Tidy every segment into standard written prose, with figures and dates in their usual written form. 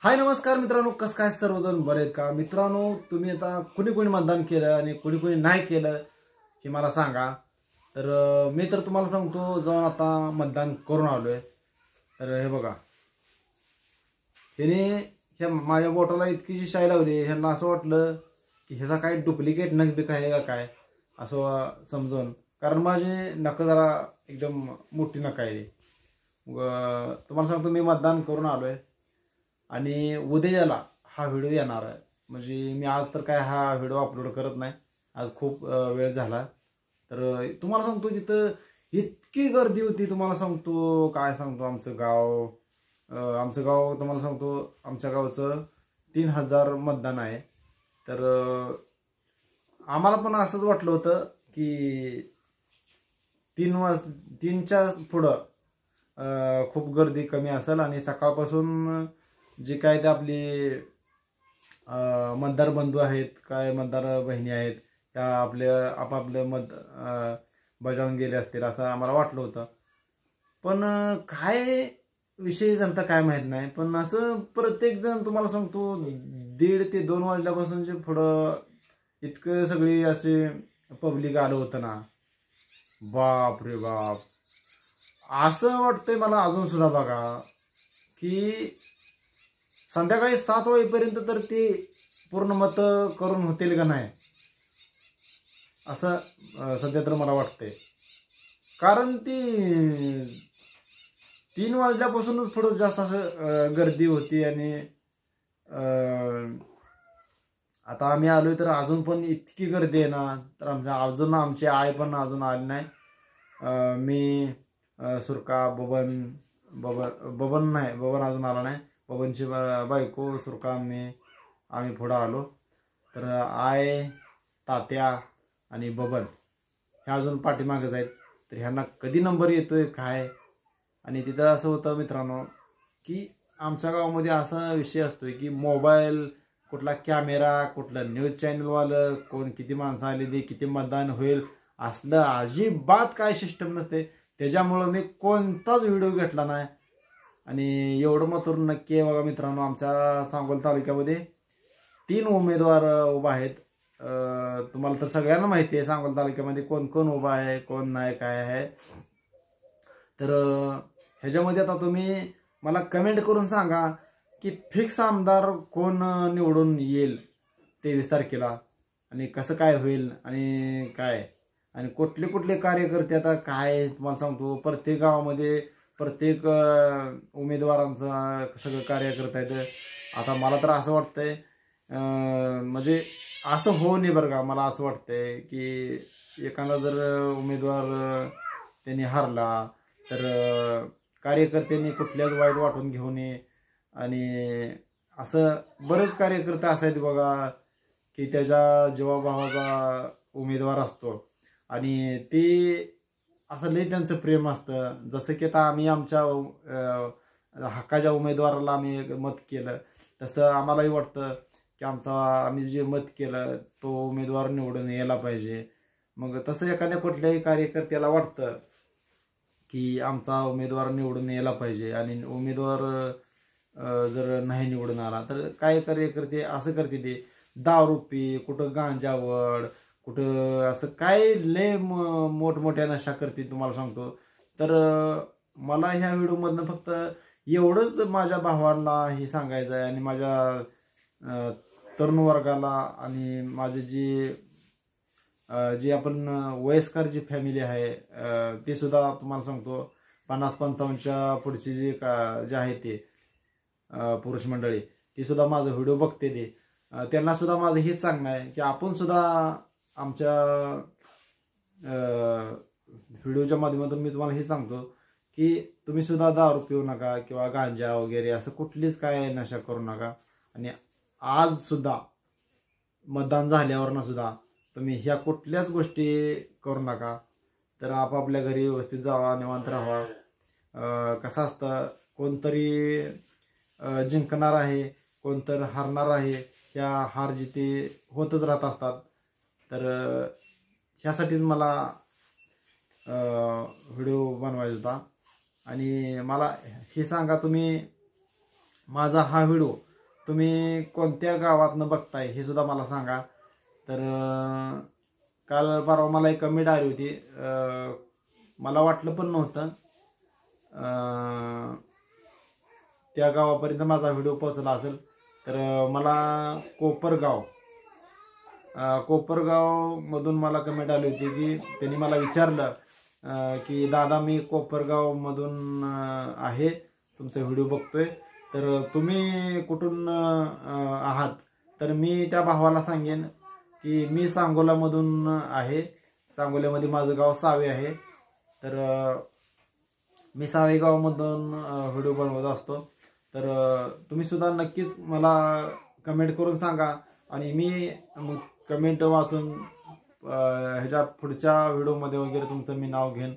हाय नमस्कार मित्रांनो, कसं काय सर्वजण बरे आहेत का मित्रांनो? तुम्ही आता कुणी मतदान केलं आणि कुणी नाही केलं हे मला सांगा. तर मी तर तुम्हाला सांगतो, जाऊन आता मतदान करून आलोय. तर हे बघा, ह्याने ह्या माझ्या बोटाला इतकी जी शाई लावली, ह्यांना असं वाटलं की ह्याचा काय डुप्लिकेट नख बिक आहे का काय, असं समजून. कारण माझी नख जरा एकदम मोठी नख आहे. तुम्हाला सांगतो, मी मतदान करून आलोय आणि उद्याला हा व्हिडिओ येणार आहे. म्हणजे मी आज तर काय हा व्हिडिओ अपलोड करत नाही, आज खूप वेळ झाला. तर तुम्हाला सांगतो, तिथं इतकी गर्दी होती. तुम्हाला सांगतो, काय सांगतो, आमचं गाव तुम्हाला सांगतो, आमच्या गावचं 3000 मतदान आहे. तर आम्हाला पण असंच वाटलं होतं की 3च्या पुढं खूप गर्दी कमी असेल आणि सकाळपासून जे काय ते आपली मतदार बंधू आहेत, काय मतदार बहिणी आहेत, त्या आपापलं मत बजावून गेले असतील असं आम्हाला वाटलं होतं. पण काय विषय झालता काय माहित नाही. पण असं प्रत्येक जण तुम्हाला सांगतो 1:30 ते 2 वाजल्यापासून जे पुढं इतकं सगळी असे पब्लिक आलं होतं ना, बाप रे बाप. असं वाटतंय मला अजून सुद्धा बघा की संध्याकाळी 7 वाजेपर्यंत तर ते पूर्ण मत करून होतील का नाही, असं सध्या तर मला वाटतंय. कारण ती 3 वाजल्यापासूनच पुढं जास्त असं गर्दी होती. आणि आता आम्ही आलोय तर अजून पण इतकी गर्दी आहे ना. तर आमची आई पण अजून आली नाही. मी सुरका बबन अजून आला नाही. बबनची बायको सुरका आम्ही पुढं आलो. तर आय, तात्या आणि बबन हे अजून पाठीमागच आहेत. तर ह्यांना कधी नंबर येतोय काय. आणि तिथं असं होतं मित्रांनो की आमच्या गावामध्ये असा विषय असतोय की मोबाईल, कुठला कॅमेरा, कुठलं न्यूज चॅनलवालं, कोण किती माणसं आलेली, किती मतदान होईल, असलं अजिबात काय सिस्टम नसते. त्याच्यामुळं मी कोणताच व्हिडिओ घेतला नाही. आणि एवढं मात्र नक्की आहे बघा मित्रांनो, आमच्या सांगोला तालुक्यामध्ये 3 उमेदवार उभा आहेत. तुम्हाला तर सगळ्यांना माहिती आहे सांगोला तालुक्यामध्ये कोण कोण उभा आहे, कोण नाही, काय आहे. तर ह्याच्यामध्ये आता तुम्ही मला कमेंट करून सांगा की फिक्स आमदार कोण निवडून येईल 23 तारखेला, आणि कसं काय होईल आणि काय, आणि कुठले कुठले कार्यकर्ते. आता काय तुम्हाला सांगतो, प्रत्येक गावामध्ये प्रत्येक उमेदवारांचं सगळं कार्यकर्ते आहेत. आता मला तर असं वाटतंय, म्हणजे असं होऊ नये बरं का. मला असं वाटतंय की एखादा जर उमेदवार त्यांनी हारला तर कार्यकर्त्यांनी कुठल्याच वाईट वाटून घेऊ नये. आणि असं बरेच कार्यकर्ते असायत बघा की त्याच्या जीवाभावाचा उमेदवार असतो आणि ते असं लई त्यांचं प्रेम असतं. जसं की आता आम्ही आमच्या हक्काच्या उमेदवाराला आम्ही मत केलं, तसं आम्हालाही वाटतं की आम्ही जे मत केलं तो उमेदवार निवडून यायला पाहिजे. मग तसं एखाद्या कुठल्याही कार्यकर्त्याला वाटतं की आमचा उमेदवार निवडून यायला पाहिजे. आणि उमेदवार जर नाही निवडून आला तर काय कार्यकर्ते असं करते, ते दारू पी, कुठं गांजावड, कुठं असं काय लय मोठमोठ्या नशा करते तुम्हाला सांगतो. तर मला ह्या व्हिडिओमधनं फक्त एवढंच माझ्या भावांना हे सांगायचं आहे, आणि माझ्या तरुण वर्गाला, आणि माझे जी आपण वयस्कर जी फॅमिली आहे ते सुद्धा तुम्हाला सांगतो, 50-55च्या पुढची जे आहे ते पुरुष मंडळी, ती सुद्धा माझं व्हिडिओ बघते. ते त्यांना सुद्धा माझं हेच सांगणं आहे की आपण सुद्धा आमच्या व्हिडिओच्या माध्यमातून मी तुम्हाला हे सांगतो की तुम्ही सुद्धा दारू पिऊ नका किंवा गांजा वगैरे असं कुठलीच काय नशा करू नका. आणि आज सुद्धा मतदान झाल्यावर सुद्धा तुम्ही ह्या कुठल्याच गोष्टी करू नका. तर आपापल्या घरी व्यवस्थित जावा, निवांत राहावा. कसं असतं, कोणतरी जिंकणार आहे, कोणतरी हारणार आहे. ह्या हार जिथे होतच राहत असतात. तर ह्यासाठीच मला व्हिडिओ बनवायचा होता. आणि मला हे सांगा, तुम्ही माझा हा व्हिडिओ तुम्ही कोणत्या गावातनं बघताय हे सुद्धा मला सांगा. तर काल परवा मला एक कमेंट आली होती, मला वाटलं पण नव्हतं त्या गावापर्यंत माझा व्हिडिओ पोहोचला असेल. तर मला कोपरगाव मधून मला कमेंट आली होती की त्यांनी मला विचारलं की दादा मी कोपरगाव मधून आहे, तुमचा व्हिडिओ बघतोय, तर तुम्ही कुठून आहात. तर मी त्या भावाला सांगेन की मी सांगोलामधून आहे, सांगोल्यामध्ये माझं गाव सावे आहे. तर मी सावे गावामधून व्हिडिओ बनवत असतो. तर तुम्ही सुद्धा नक्कीच मला कमेंट करून सांगा आणि मी कमेंट वाचून ह्याच्या पुढच्या व्हिडिओमध्ये वगैरे तुमचं मी नाव घेईन.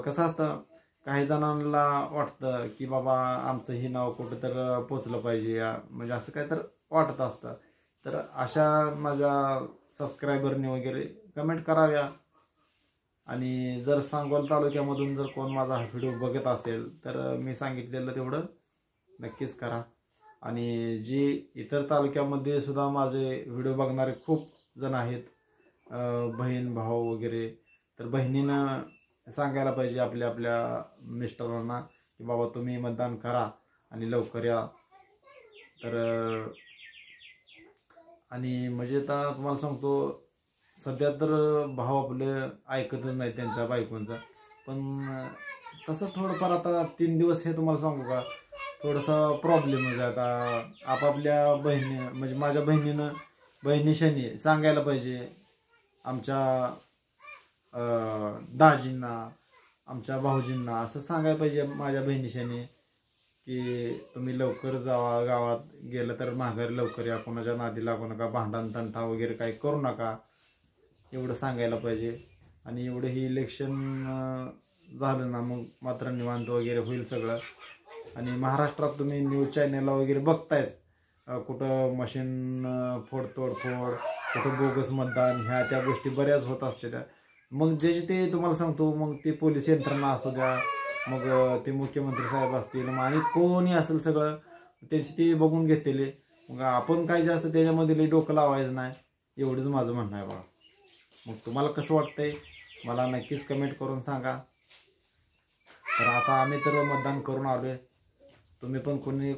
कसं असतं, काही जणांना वाटतं की बाबा आमचं हे नाव कुठं तर पोचलं पाहिजे, म्हणजे असं काय तर वाटत असतं. तर अशा माझ्या सबस्क्रायबरने वगैरे कमेंट कराव्या. आणि जर सांगोल तालुक्यामधून जर कोण माझा व्हिडिओ बघत असेल तर मी सांगितलेलं तेवढं नक्कीच करा. आणि जी इतर तालुक्यामध्ये सुद्धा माझे व्हिडिओ बघणारे खूप जण आहेत, बहीण भाऊ वगैरे, तर बहिणीनं सांगायला पाहिजे आपल्या आपल्या मिस्टरांना की बाबा तुम्ही मतदान करा आणि लवकर या. तर आणि म्हणजे आता तुम्हाला सांगतो, सध्या तर भाऊ आपले ऐकतच नाही त्यांच्या बायकोंचा. पण तसं थोडंफार आता 3 दिवस हे तुम्हाला सांगू का, थोडासा प्रॉब्लेम म्हणजे आता आपापल्या बहिणी, म्हणजे माझ्या बहिणीशानी सांगायला पाहिजे आमच्या दाजींना, आमच्या भाऊजींना असं सांगायला पाहिजे माझ्या बहिणीशानी की तुम्ही लवकर जावा, गावात गेलं तर माघारी लवकर या, कोणाच्या नादी लागू नका, भांडण तंटा वगैरे काही करू नका, एवढं सांगायला पाहिजे. आणि एवढं ही इलेक्शन झालं ना मग मात्र निवांत वगैरे होईल सगळं. आणि महाराष्ट्रात तुम्ही न्यूज चॅनलला वगैरे बघतायच, कुठं मशीन तोडफोड, कुठं बोगस मतदान, ह्या त्या गोष्टी बऱ्याच होत असते त्या. मग जे ते तुम्हाला सांगतो, मग ते पोलीस यंत्रणा असू द्या, मग ते मुख्यमंत्री साहेब असतील, आणि कोणी असेल, सगळं त्यांची ते बघून घेतलेले. मग आपण काय जास्त त्याच्यामध्ये डोकं लावायचं नाही, एवढंच माझं म्हणणं आहे बघा. मग तुम्हाला कसं वाटतंय मला नक्कीच कमेंट करून सांगा. तर आता आम्ही तर मतदान करून आलोय, तुम्ही पण कोणी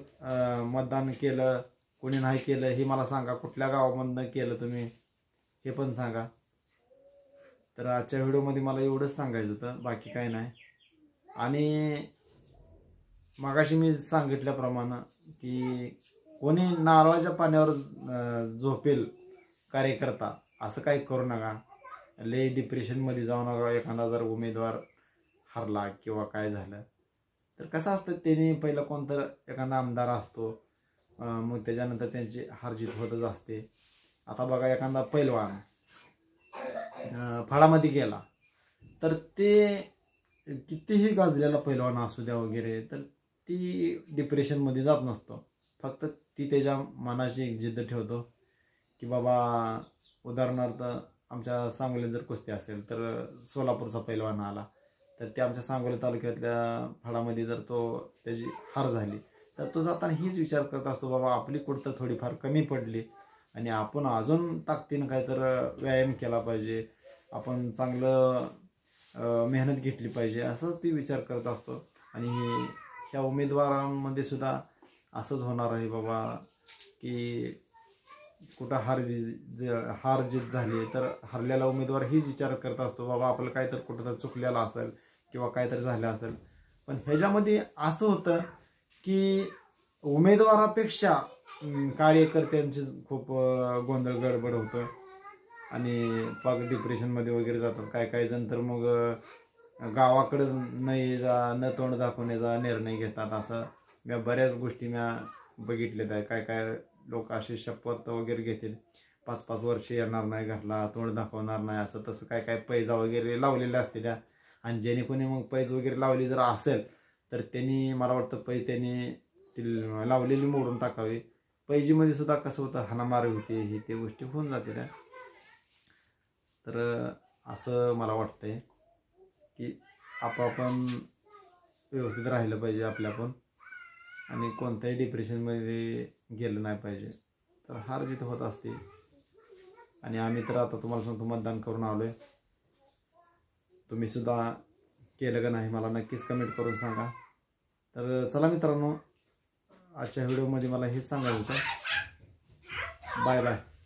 मतदान केलं कोणी नाही केलं हे मला सांगा, कुठल्या गावामधनं केलं तुम्ही हे पण सांगा. तर आजच्या व्हिडिओमध्ये मला एवढंच सांगायचं होतं, बाकी काय नाही. आणि मगाशी मी सांगितल्याप्रमाणे की कोणी नारळाच्या पाण्यावर झोपेल कार्यकर्ता असं काही करू नका, लय डिप्रेशनमध्ये जाऊ नका. एखादा जर उमेदवार हरला किंवा काय झालं तर कसं असतं, त्यांनी पहिलं कोणतं एखादा आमदार असतो, मग त्याच्यानंतर त्यांची हारजीत होतच असते. आता बघा, एखादा पैलवान फळामध्ये गेला तर ते कितीही गाजलेला पैलवान असू द्या वगैरे, तर ती डिप्रेशनमध्ये जात नसतो. फक्त ती त्याच्या मनाची एक जिद्द ठेवतो की बाबा, उदाहरणार्थ आमच्या सांगोलीत जर कुस्ती असेल तर सोलापूरचा पैलवान आला तर ते आमच्या सांगोली तालुक्यातल्या फळामध्ये जर त्याची हार झाली तर तो जाताना हीच विचार करत असतो, बाबा आपली कुठं थोडीफार कमी पडली आणि आपण अजून ताकदीनं काहीतर व्यायाम केला पाहिजे, आपण चांगलं मेहनत घेतली पाहिजे, असंच ती विचार करत असतो. आणि ह्या उमेदवारांमध्ये सुद्धा असंच होणार आहे बाबा, की कुठं हार जीत झाली तर हरलेला उमेदवार हीच विचार करत असतो, बाबा आपलं काहीतरी कुठं तर चुकलेलं असेल किंवा काहीतरी झालं असेल. पण ह्याच्यामध्ये असं होतं की उमेदवारापेक्षा कार्यकर्त्यांची खूप गोंधळ गडबड होतं आणि पाक डिप्रेशनमध्ये वगैरे जातात काही काही जण. तर मग गावाकडं न तोंड दाखवण्याचा निर्णय घेतात. असं मी बऱ्याच गोष्टी बघितल्यात आहे. काय काय लोक अशी शपथ वगैरे घेतील, 5-5 वर्ष येणार नाही घरला, तोंड दाखवणार नाही, असं तसं काय काय पैजा वगैरे लावलेल्या असते त्या. आणि ज्याने कोणी मग पैज वगैरे लावली जर असेल तर त्यांनी, मला वाटतं पैज त्यांनी ती लावलेली मोडून टाकावी. पैजीमध्ये सुद्धा कसं होतं, हाणामारी होते, हे ते गोष्टी होऊन जाते त्या. तर असं मला वाटतंय की आपण व्यवस्थित राहिलं पाहिजे आपल्या पण. आणि कोणत्याही डिप्रेशनमध्ये गेलं नाही पाहिजे. तर हार जिथं होत असते. आणि आम्ही तर आता तुम्हाला सांगतो मतदान करून आलो आहे. तुम्हीसुद्धा केलं का नाही मला नक्कीच कमेंट करून सांगा. तर चला मित्रांनो, आजच्या व्हिडिओमध्ये मला हेच सांगायचं होतं. Bye bye.